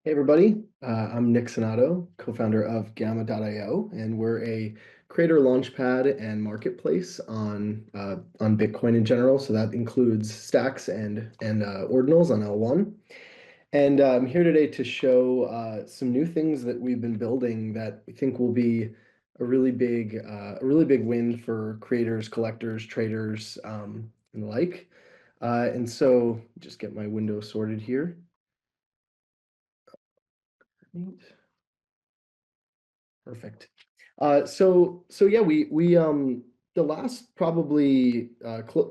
Hey everybody, I'm Nick Sonato, co-founder of Gamma.io, and we're a creator launchpad and marketplace on Bitcoin in general. So that includes stacks and ordinals on L1. And I'm here today to show some new things that we've been building that we think will be a really big win for creators, collectors, traders, and the like. And so just get my window sorted here. Perfect. So yeah, we the last probably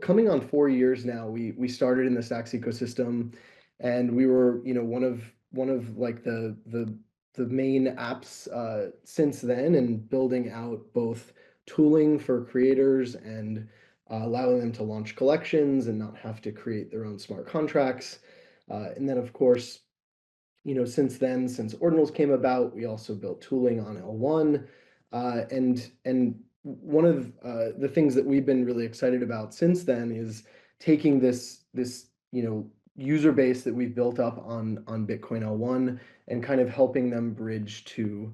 coming on 4 years now, we started in the Stacks ecosystem, and we were, one of like the main apps since then, and building out both tooling for creators and allowing them to launch collections and not have to create their own smart contracts. And then of course, since then, since ordinals came about, we also built tooling on L1. And one of the things that we've been really excited about since then is taking this user base that we've built up on Bitcoin L1 and kind of helping them bridge to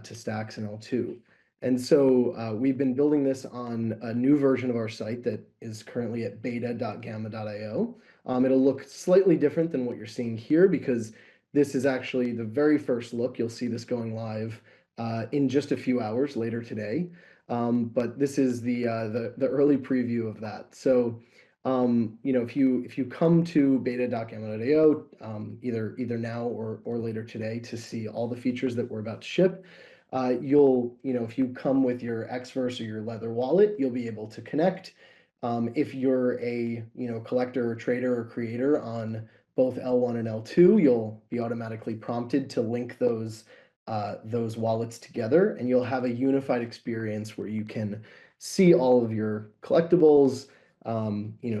Stacks and L2. And so we've been building this on a new version of our site that is currently at beta.gamma.io. It'll look slightly different than what you're seeing here because this is actually the very first look. You'll see this going live in just a few hours later today. But this is the early preview of that. So, if you come to beta.gamma.io, either now or later today to see all the features that we're about to ship, if you come with your Xverse or your Leather wallet, you'll be able to connect. If you're a collector or trader or creator on both L1 and L2, you'll be automatically prompted to link those wallets together, and you'll have a unified experience where you can see all of your collectibles,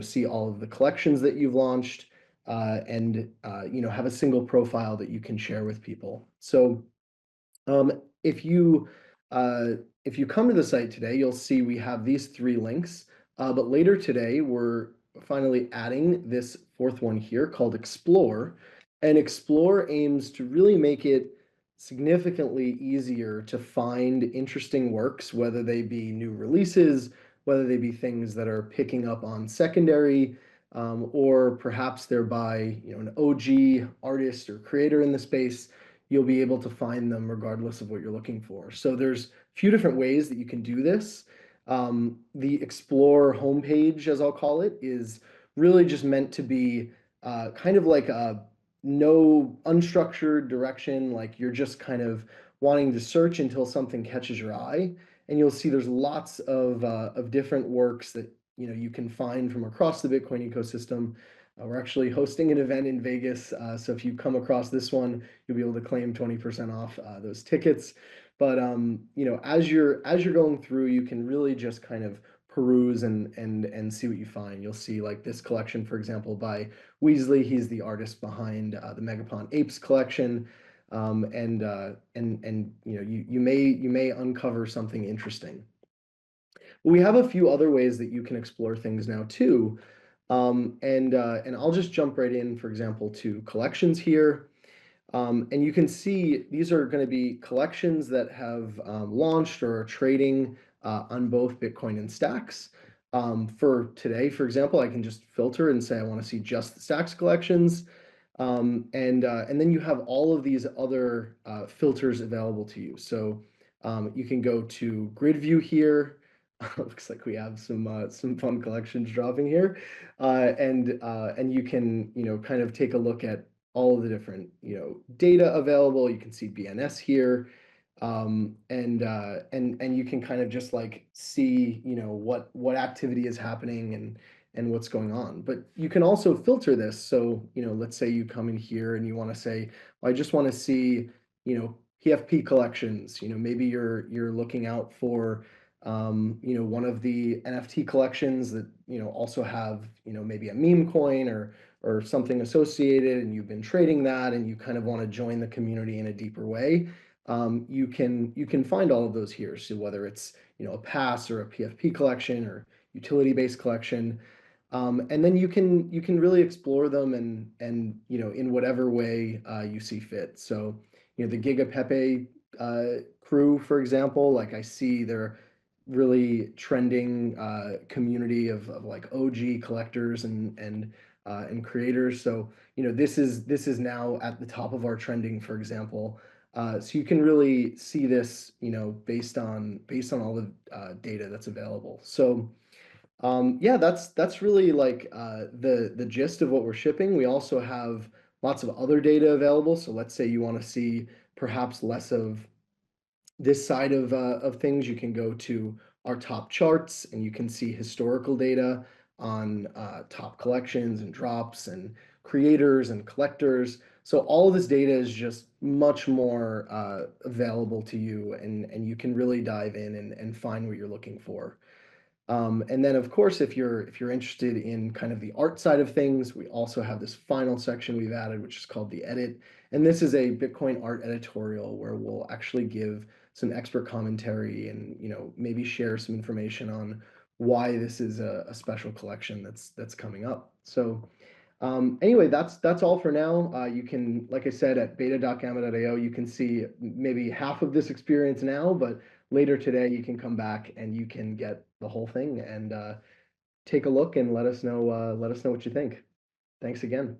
see all of the collections that you've launched, and have a single profile that you can share with people. So um, if you uh, if you come to the site today, you'll see we have these three links. But later today, we're finally adding this fourth one here called Explore. And Explore aims to really make it significantly easier to find interesting works, whether they be new releases, whether they be things that are picking up on secondary, or perhaps they're by an OG artist or creator in the space. You'll be able to find them regardless of what you're looking for. So there's a few different ways that you can do this. The Explore homepage, as I'll call it, is really just meant to be kind of like a no unstructured direction, like you're just kind of wanting to search until something catches your eye. And you'll see there's lots of different works that you can find from across the Bitcoin ecosystem. We're actually hosting an event in Vegas, so if you come across this one, you'll be able to claim 20% off those tickets. But as you're going through, you can really just kind of peruse and see what you find. You'll see like this collection, for example, by Weasley. He's the artist behind the Megapon Apes collection. And you may uncover something interesting. We have a few other ways that you can explore things now too. And I'll just jump right in, for example, to collections here. And you can see these are going to be collections that have launched or are trading on both Bitcoin and Stacks. For today, for example, I can just filter and say I want to see just the Stacks collections. And then you have all of these other filters available to you. So you can go to grid view here. Looks like we have some fun collections dropping here, and you can kind of take a look at all of the different data available. You can see BNS here, and you can kind of just like see what activity is happening and what's going on. But you can also filter this. So let's say you come in here and you want to say, well, I just want to see PFP collections. Maybe you're looking out for one of the NFT collections that also have maybe a meme coin or something associated, and you've been trading that, and you kind of want to join the community in a deeper way. You can find all of those here. So whether it's a pass or a PFP collection or utility-based collection, And then you can really explore them and in whatever way you see fit. So the Giga Pepe crew, for example, like I see they're really trending community of like OG collectors and creators. So this is now at the top of our trending, for example. So you can really see this, based on all the data that's available. So yeah, that's really like the gist of what we're shipping. We also have lots of other data available. So let's say you want to see perhaps less of this side of things, you can go to our top charts and you can see historical data on top collections and drops and creators and collectors. So all of this data is just much more available to you, and you can really dive in and find what you're looking for. And then, of course, if you're interested in kind of the art side of things, we also have this final section we've added, which is called the edit. And this is a Bitcoin art editorial where we'll actually give some expert commentary and maybe share some information on why this is a special collection that's coming up. So anyway, that's all for now. You can, like I said, at beta.gamma.io, you can see maybe half of this experience now, but later today you can come back and you can get the whole thing and take a look and let us know what you think. Thanks again.